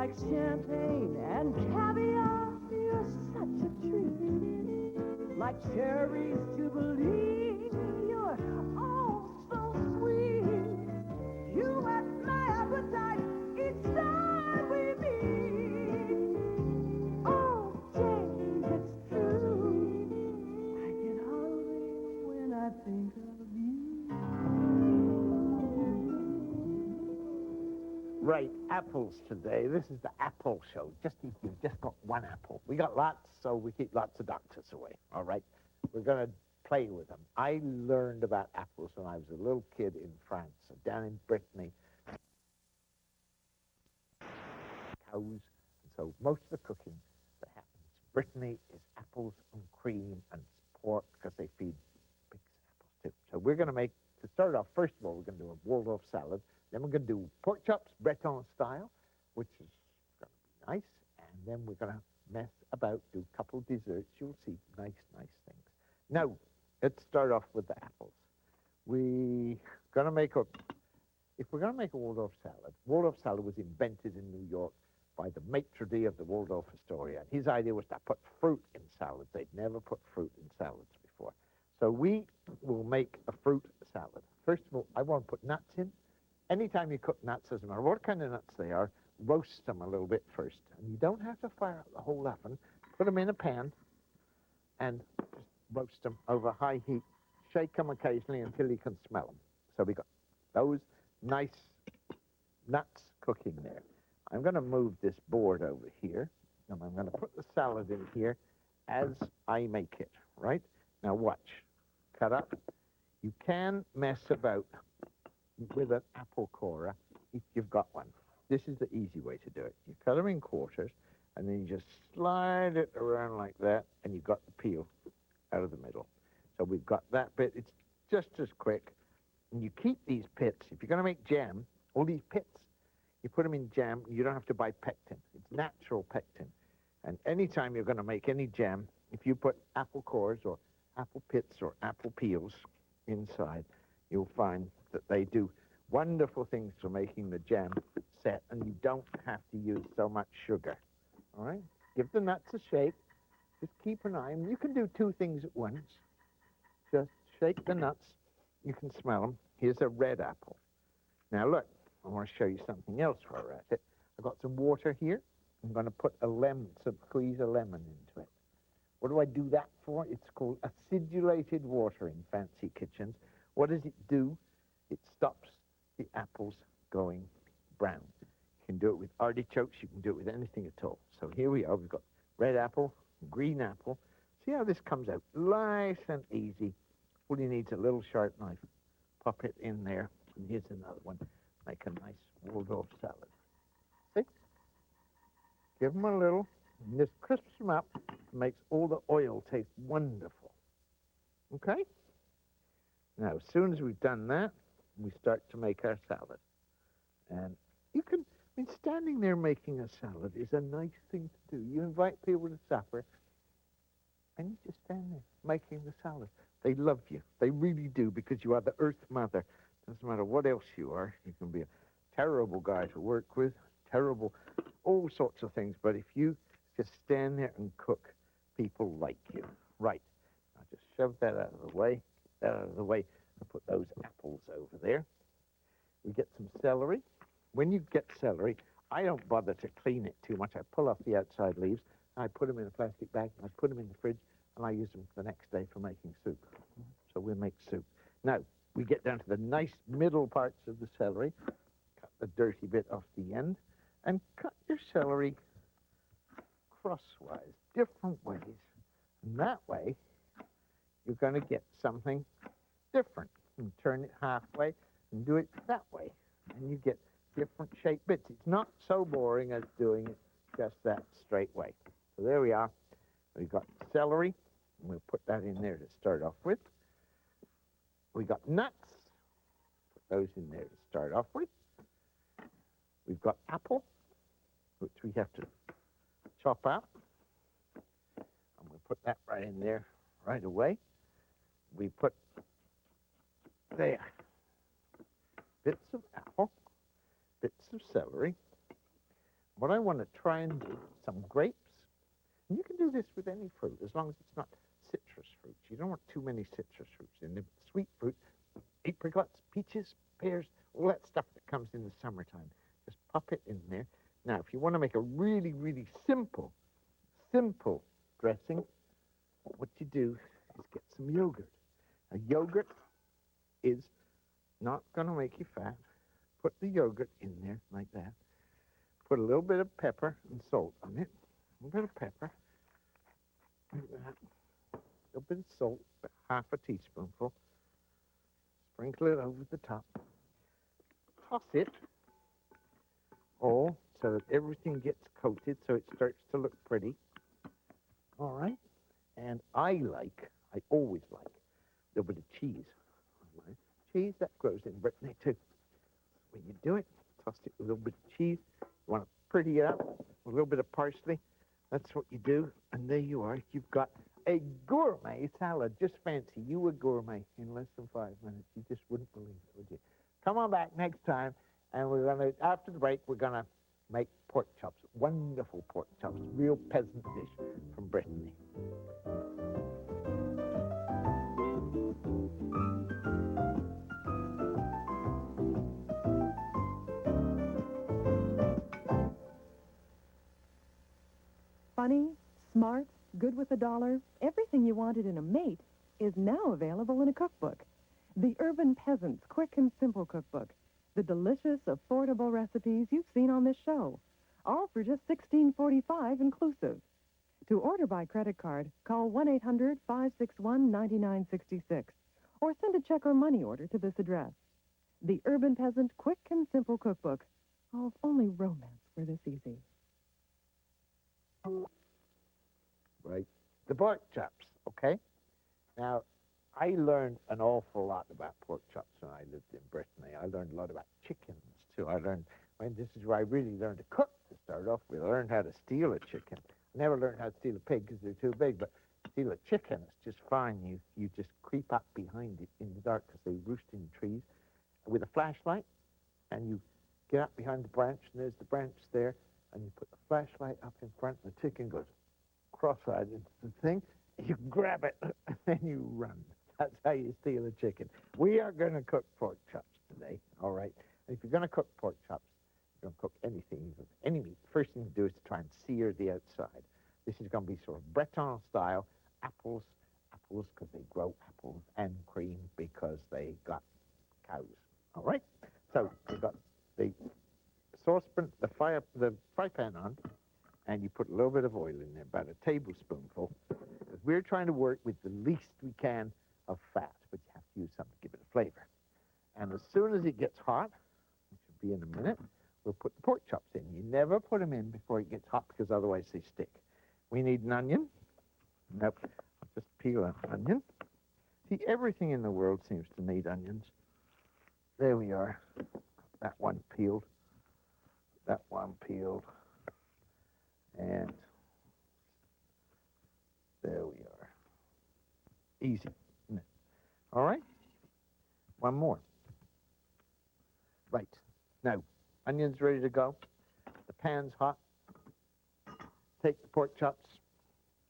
like champagne and caviar. You're such a treat, like cherries to believe. You're oh so sweet. You whet my appetite each time we meet. Oh, James, it's true. I get hungry when I think of you. Right, apples today. This is the apple show. Just if you've just got one apple. We got lots, so we keep lots of doctors away, all right? We're going to play with them. I learned about apples when I was a little kid in France, down in Brittany. Cows, and so most of the cooking that happens in Brittany is apples and cream and pork, because they feed pigs apples too. So we're going to make, to start off, first of all, we're going to do a Waldorf salad. Then we're going to do pork chops, Breton style, which is going to be nice. And then we're going to mess about, do a couple of desserts. You'll see nice things. Now, let's start off with the apples. We're going to make if we're going to make a Waldorf salad was invented in New York by the maitre d' of the Waldorf Astoria. And his idea was to put fruit in salads. They'd never put fruit in salads before. So we will make a fruit salad. First of all, I want to put nuts in. Anytime you cook nuts, doesn't matter what kind of nuts they are, roast them a little bit first. And you don't have to fire up the whole oven. Put them in a pan and just roast them over high heat. Shake them occasionally until you can smell them. So we got those nice nuts cooking there. I'm going to move this board over here, and I'm going to put the salad in here as I make it, right? Now watch. Cut up. You can mess about with an apple corer if you've got one. This is the easy way to do it. You cut them in quarters, and then you just slide it around like that, and you've got the peel out of the middle. So we've got that bit. It's just as quick. And you keep these pits. If you're going to make jam, all these pits, you put them in jam. You don't have to buy pectin. It's natural pectin. And anytime you're going to make any jam, if you put apple cores or apple pits or apple peels inside, you'll find that they do wonderful things for making the jam set, and you don't have to use so much sugar. All right? Give the nuts a shake. Just keep an eye on them. You can do two things at once. Just shake the nuts. You can smell them. Here's a red apple. Now look, I want to show you something else while we're at it. I've got some water here. I'm going to put squeeze a lemon into it. What do I do that for? It's called acidulated water in fancy kitchens. What does it do? It stops the apples going brown. You can do it with artichokes. You can do it with anything at all. So here we are. We've got red apple, green apple. See how this comes out? Nice and easy. All you need is a little sharp knife. Pop it in there. And here's another one. Make a nice Waldorf salad. See? Give them a little. And this crisps them up. Makes all the oil taste wonderful. Okay? Now, as soon as we've done that, we start to make our salad. And you can, standing there making a salad is a nice thing to do. You invite people to supper, and you just stand there making the salad. They love you. They really do, because you are the Earth Mother. Doesn't matter what else you are. You can be a terrible guy to work with, terrible, all sorts of things. But if you just stand there and cook, people like you. Right. Now just shove that out of the way. That out of the way. I'll put those apples over there. We get some celery. When you get celery, I don't bother to clean it too much. I pull off the outside leaves. I put them in a plastic bag. I put them in the fridge, and I use them the next day for making soup. So we'll make soup. Now, we get down to the nice middle parts of the celery. Cut the dirty bit off the end, and cut your celery crosswise, different ways. And that way, you're going to get something different. And turn it halfway and do it that way. And you get different shaped bits. It's not so boring as doing it just that straight way. So there we are. We've got celery. And we'll put that in there to start off with. We got nuts. Put those in there to start off with. We've got apple, which we have to chop out. And we'll put that right in there right away. We put there bits of apple, bits of celery. what I want to try and do, some grapes. And you can do this with any fruit, as long as it's not citrus fruits. You don't want too many citrus fruits in the sweet fruit. Apricots, peaches, pears, all that stuff that comes in the summertime. Just pop it in there. Now, if you want to make a really, really simple dressing, what you do is get some yogurt. Now, yogurt is not going to make you fat. Put the yogurt in there like that. Put a little bit of pepper and salt on it. A little bit of pepper, like that. A little bit of salt, about half a teaspoonful. Sprinkle it over the top. Toss it all so that everything gets coated so it starts to look pretty. All right? And I always like a little bit of cheese. Cheese, that grows in Brittany too. When you do it, toss it with a little bit of cheese. You want to pretty it up with a little bit of parsley. That's what you do. And there you are. You've got a gourmet salad. Just fancy you a gourmet in less than 5 minutes. You just wouldn't believe it, would you? Come on back next time, and we're going to, after the break, we're going to make pork chops. Wonderful pork chops. Real peasant dish from Brittany. Funny, smart, good with $1, everything you wanted in a mate is now available in a cookbook. The Urban Peasant's Quick and Simple Cookbook. The delicious, affordable recipes you've seen on this show. All for just $16.45 inclusive. To order by credit card, call 1-800-561-9966 or send a check or money order to this address. The Urban Peasant Quick and Simple Cookbook. Oh, if only romance were this easy. Right. The pork chops, okay? Now, I learned an awful lot about pork chops when I lived in Brittany. I learned a lot about chickens, too. This is where I really learned to cook to start off with. I learned how to steal a chicken. I never learned how to steal a pig because they're too big, but steal a chicken is just fine. You just creep up behind it in the dark because they roost in trees with a flashlight, and you get up behind the branch, and there's the branch there, and you put the flashlight up in front, and the chicken goes cross-eyed into the thing. You grab it, and then you run. That's how you steal a chicken. We are going to cook pork chops today, all right? And if you're going to cook pork chops, you're going to cook anything, any meat. First thing to do is to try and sear the outside. This is going to be sort of Breton style. Apples because they grow apples, and cream because they got cows, all right? So you've got the saucepan, the fry pan on, and you put a little bit of oil in there, about a tablespoonful, because we're trying to work with the least we can of fat, but you have to use something to give it a flavor. And as soon as it gets hot, which will be in a minute, we'll put the pork chops in. You never put them in before it gets hot, because otherwise they stick. We need an onion. Nope, I'll just peel an onion. See, everything in the world seems to need onions. There we are. That one peeled. That one peeled. And there we are. Easy, isn't it? All right? One more. Right. Now, onions ready to go. The pan's hot. Take the pork chops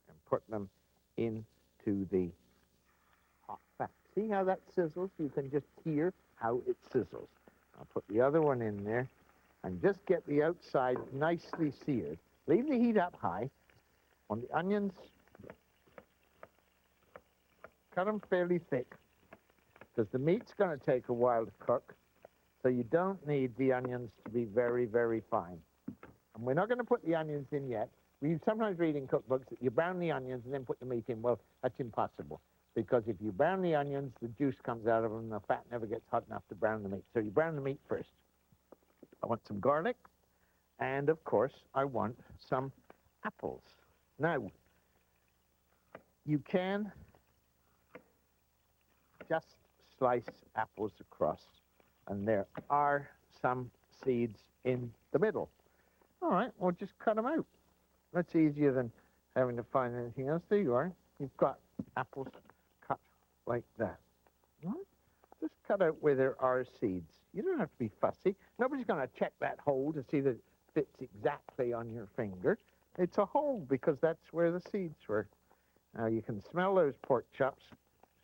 and put them into the hot fat. See how that sizzles? You can just hear how it sizzles. I'll put the other one in there and just get the outside nicely seared. Leave the heat up high. On the onions, cut them fairly thick, because the meat's going to take a while to cook, so you don't need the onions to be very, very fine. And we're not going to put the onions in yet. We sometimes read in cookbooks that you brown the onions and then put the meat in. Well, that's impossible, because if you brown the onions, the juice comes out of them, and the fat never gets hot enough to brown the meat. So you brown the meat first. I want some garlic. And, of course, I want some apples. Now, you can just slice apples across, and there are some seeds in the middle. All right, well, just cut them out. That's easier than having to find anything else. There you are. You've got apples cut like that. All right? Just cut out where there are seeds. You don't have to be fussy. Nobody's going to check that hole to see that fits exactly on your finger. It's a hole because that's where the seeds were. Now you can smell those pork chops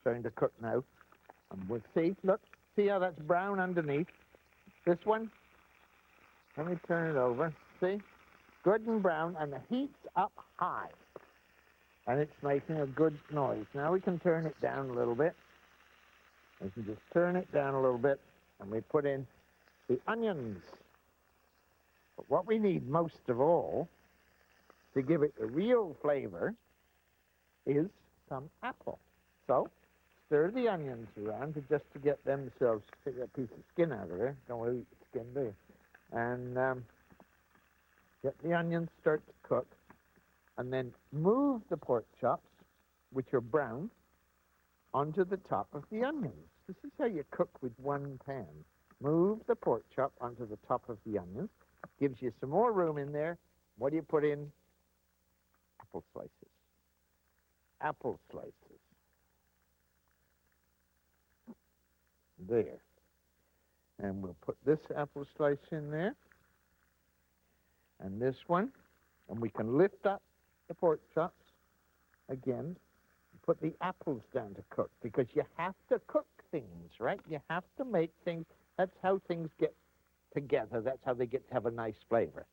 starting to cook now. And we'll see, look, see how that's brown underneath? This one, let me turn it over. See? Good and brown, and the heat's up high. And it's making a good noise. Now we can turn it down a little bit. We can just turn it down a little bit, and we put in the onions. But what we need most of all to give it the real flavor is some apple. So stir the onions around just to get themselves, take that piece of skin out of there. Don't want to eat the skin, do you? And get the onions start to cook, and then move the pork chops, which are brown, onto the top of the onions. This is how you cook with one pan. Move the pork chop onto the top of the onions. Gives you some more room in there. What do you put in? Apple slices. Apple slices. There. And we'll put this apple slice in there. And this one. And we can lift up the pork chops again. Put the apples down to cook, because you have to cook things, right? You have to make things. That's how things get together. That's how they get to have a nice flavor.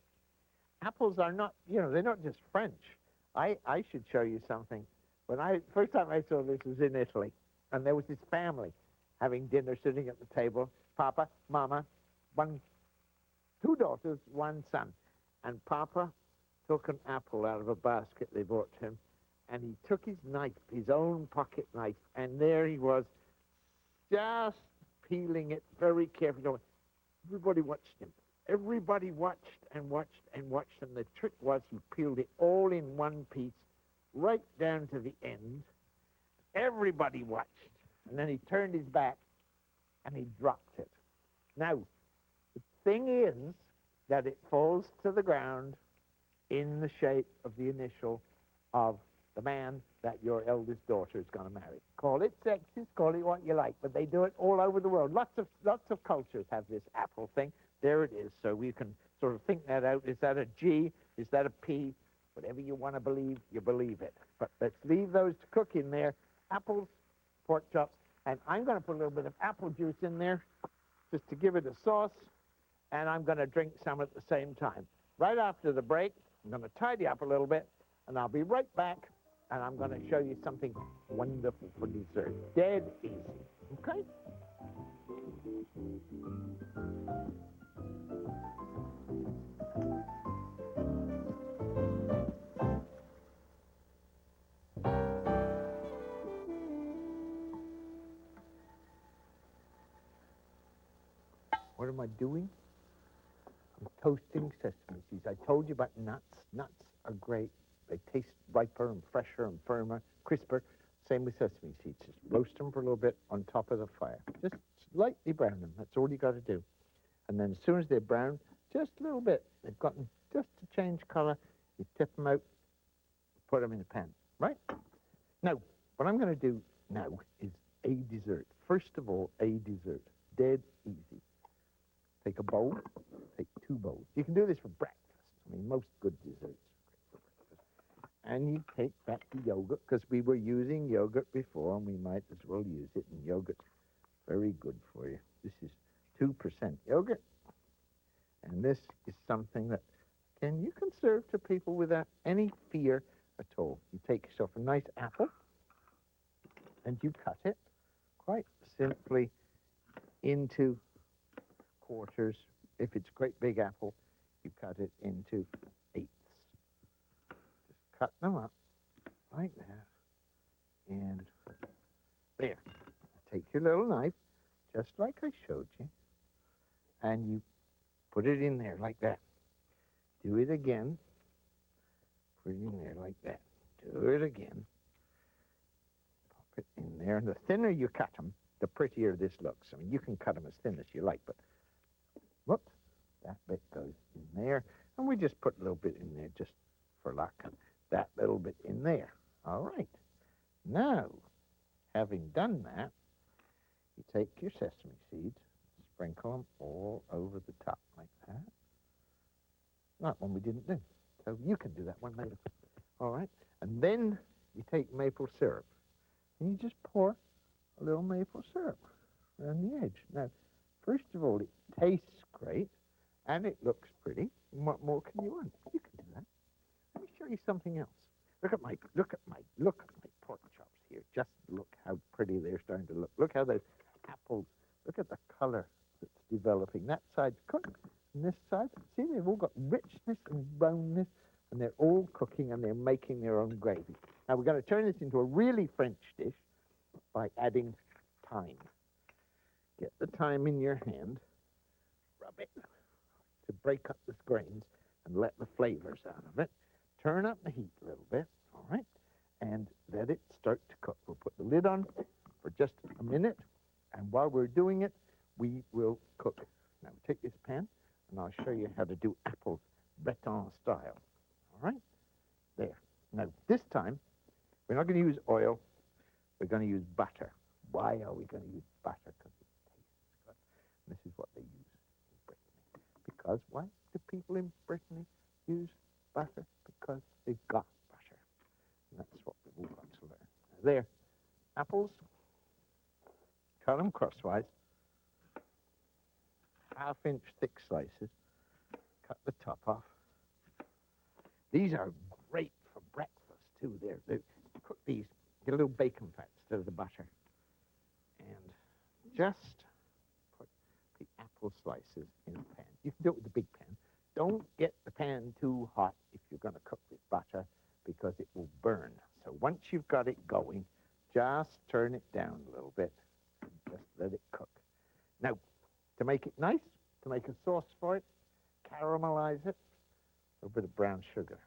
Apples are not, they're not just French. I should show you something. First time I saw this was in Italy, and there was this family having dinner, sitting at the table, Papa, Mama, two daughters, one son. And Papa took an apple out of a basket they brought to him, and he took his knife, his own pocket knife, and there he was, just peeling it very carefully. Everybody watched him. Everybody watched and watched and watched, and the trick was he peeled it all in one piece, right down to the end. Everybody watched, and then he turned his back, and he dropped it. Now, the thing is that it falls to the ground in the shape of the initial of the man that your eldest daughter is going to marry. Call it sexist, call it what you like, but they do it all over the world. Lots of cultures have this apple thing. There it is. So we can sort of think that out. Is that a G? Is that a P? Whatever you want to believe, you believe it. But let's leave those to cook in there. Apples, pork chops, and I'm going to put a little bit of apple juice in there just to give it a sauce, and I'm going to drink some at the same time. Right after the break, I'm going to tidy up a little bit, and I'll be right back, and I'm going to show you something wonderful for dessert. Dead easy, okay? What am I doing? I'm toasting sesame seeds. I told you about nuts. Nuts are great. They taste riper and fresher and firmer, crisper. Same with sesame seeds. Just roast them for a little bit on top of the fire. Just slightly brown them. That's all you got to do. And then as soon as they're brown, just a little bit. They've gotten just to change color. You tip them out, put them in a pan, right? Now, what I'm going to do now is a dessert. First of all, a dessert. Dead easy. Take a bowl, take 2 bowls. You can do this for breakfast. I mean, most good desserts. And you take back the yogurt, because we were using yogurt before, and we might as well use it. And yogurt's very good for you. This is 2% yogurt. And this is something that you can serve to people without any fear at all. You take yourself a nice apple, and you cut it quite simply into quarters. If it's a great big apple, you cut it into 8ths. Just cut them up like that. And there. Take your little knife, just like I showed you, and you put it in there like that. Do it again. Put it in there like that. Do it again. Pop it in there. And the thinner you cut them, the prettier this looks. I mean, you can cut them as thin as you like, but whoops, that bit goes in there. And we just put a little bit in there just for luck. And that little bit in there. All right. Now, having done that, you take your sesame seeds, sprinkle them all over the top like that. That one we didn't do. So you can do that one later. All right? And then you take maple syrup, and you just pour a little maple syrup around the edge. Now, first of all, it tastes great, and it looks pretty. And what more can you want? You can do that. Let me show you something else. Look at my pork chops here. Just look how pretty they're starting to look. Look how those apples, look at the color that's developing. That side's cooked, and this side, see, they've all got richness and brownness, and they're all cooking, and they're making their own gravy. Now, we're going to turn this into a really French dish by adding thyme. Get the thyme in your hand, rub it to break up the grains and let the flavors out of it. Turn up the heat a little bit, all right, and let it start to cook. We'll put the lid on for just a minute, and while we're doing it, we will cook. Now, take this pan, and I'll show you how to do apples Breton style, all right? There. Now, this time, we're not going to use oil. We're going to use butter. Why are we going to use butter? Because it tastes good. And this is what they use in Brittany. Because why do people in Brittany use butter? Because they've got butter. And that's what we've all got to learn. Now, there, apples, cut them crosswise, half-inch thick slices, cut the top off. These are great for breakfast, too. They cook these, get a little bacon fat instead of the butter. And just put the apple slices in a pan. You can do it with a big pan. Don't get the pan too hot if you're going to cook with butter, because it will burn. So once you've got it going, just turn it down a little bit and just let it cook. Now, to make it nice, to make a sauce for it, caramelize it, a little bit of brown sugar.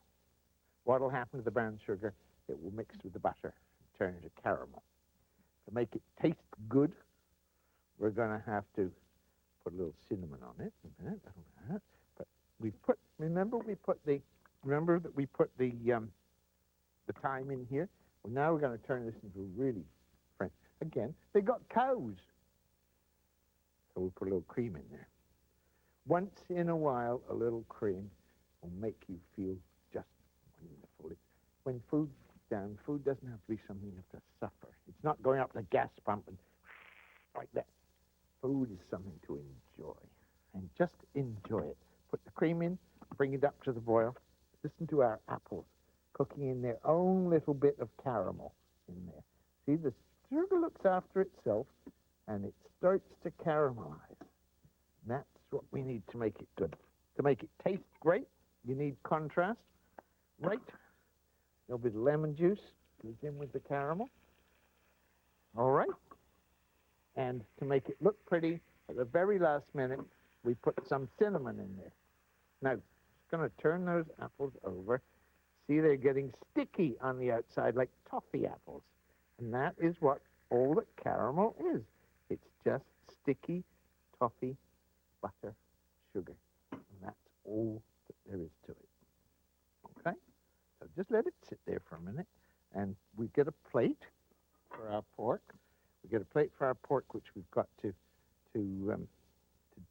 What will happen to the brown sugar? It will mix with the butter and turn into caramel. To make it taste good, we're going to have to put a little cinnamon on it. A minute, but remember that we put the thyme in here? Well, now we're going to turn this into really French. Again, they got cows. So we'll put a little cream in there. Once in a while, a little cream will make you feel just wonderful. When food's down, food doesn't have to be something you have to suffer. It's not going up the gas pump and like that. Food is something to enjoy. And just enjoy it. Put the cream in, bring it up to the boil. Listen to our apples cooking in their own little bit of caramel in there. See, the sugar looks after itself, and it starts to caramelize. And that's what we need to make it good. To make it taste great, you need contrast. Right. A little bit of lemon juice goes in with the caramel. All right. And to make it look pretty, at the very last minute, we put some cinnamon in there. Now, just going to turn those apples over. See, they're getting sticky on the outside like toffee apples. And that is what all that caramel is. It's just sticky toffee, butter, sugar. And that's all that there is to it. Okay? So just let it sit there for a minute. And we get a plate for our pork. We get a plate for our pork, which we've got to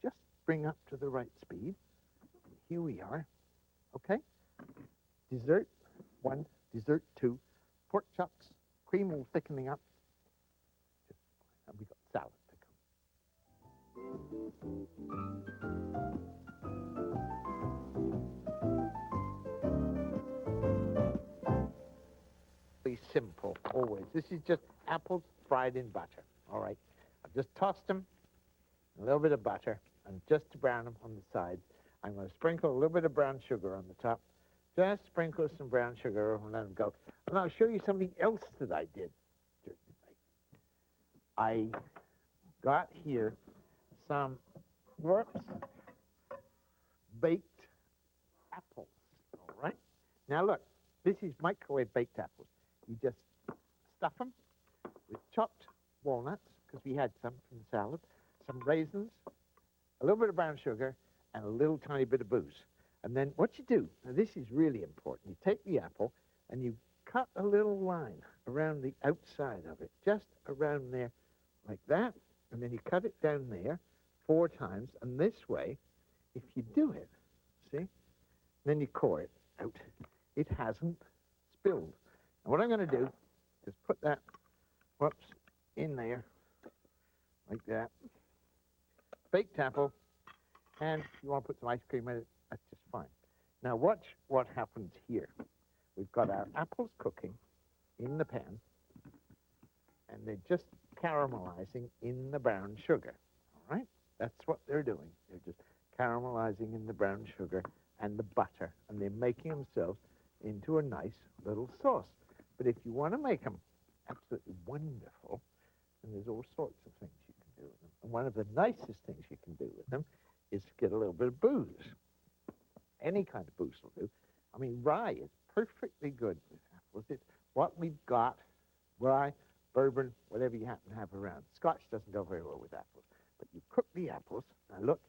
just bring up to the right speed. Here we are. Okay? Dessert 1, dessert 2, pork chops, cream all thickening up. And we've got salad to come. Very simple, always. This is just apples fried in butter. All right. I've just tossed them, a little bit of butter, and just to brown them on the sides, I'm going to sprinkle a little bit of brown sugar on the top. Just sprinkle some brown sugar and let them go. And I'll show you something else that I did. I got here some baked apples, all right? Now look, this is microwave baked apples. You just stuff them with chopped walnuts, because we had some from the salad, some raisins, a little bit of brown sugar, and a little tiny bit of booze. And then what you do, now this is really important, you take the apple and you cut a little line around the outside of it, just around there like that, and then you cut it down there 4 times, and this way, if you do it, see, Then you core it out. It hasn't spilled. And what I'm going to do is put that, whoops, in there, like that. Baked apple, and if you want to put some ice cream in it, that's just fine. Now watch what happens here. We've got our apples cooking in the pan, and they're just caramelizing in the brown sugar, all right? That's what they're doing. They're just caramelizing in the brown sugar and the butter, and they're making themselves into a nice little sauce. But if you want to make them absolutely wonderful, and there's all sorts of things you can do with them. And one of the nicest things you can do with them is get a little bit of booze. Any kind of booze will do. I mean, rye is perfectly good with apples. It's what we've got, rye, bourbon, whatever you happen to have around. Scotch doesn't go very well with apples. But you cook the apples. Now look,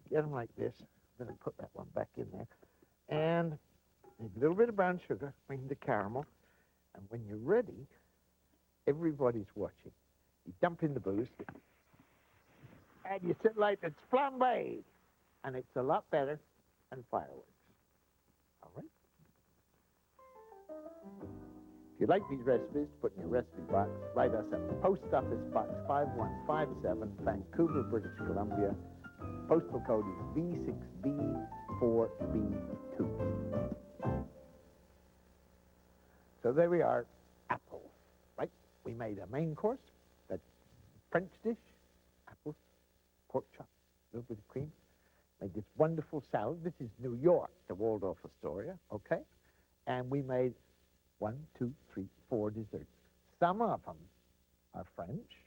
get them like this. I'm going to put that one back in there. And a little bit of brown sugar, bring the caramel. And when you're ready, everybody's watching. You dump in the booze, and you sit like it's flambé. And it's a lot better than fireworks. All right? If you like these recipes, put in your recipe box. Write us at Post Office Box 5157, Vancouver, British Columbia. Postal code is V6B4B2. So there we are, apples, right? We made a main course, that French dish, apples, pork chop, a little bit of cream. Made this wonderful salad. This is New York, the Waldorf Astoria, okay? And we made 1, 2, 3, 4 desserts. Some of them are French,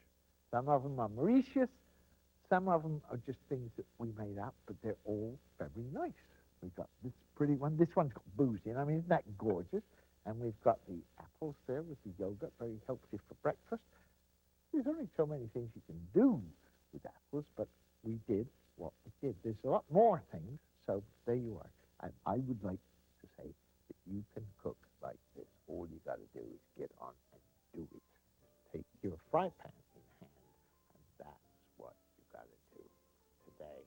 some of them are Mauritius, some of them are just things that we made up, but they're all very nice. We've got this pretty one. This one's got booze in. I mean, isn't that gorgeous? And we've got the apples there with the yogurt, very healthy for breakfast. There's only so many things you can do with apples, but we did what we did. There's a lot more things, so there you are. And I would like to say that you can cook like this. All you got to do is get on and do it. Take your fry pan in hand, and that's what you got to do today.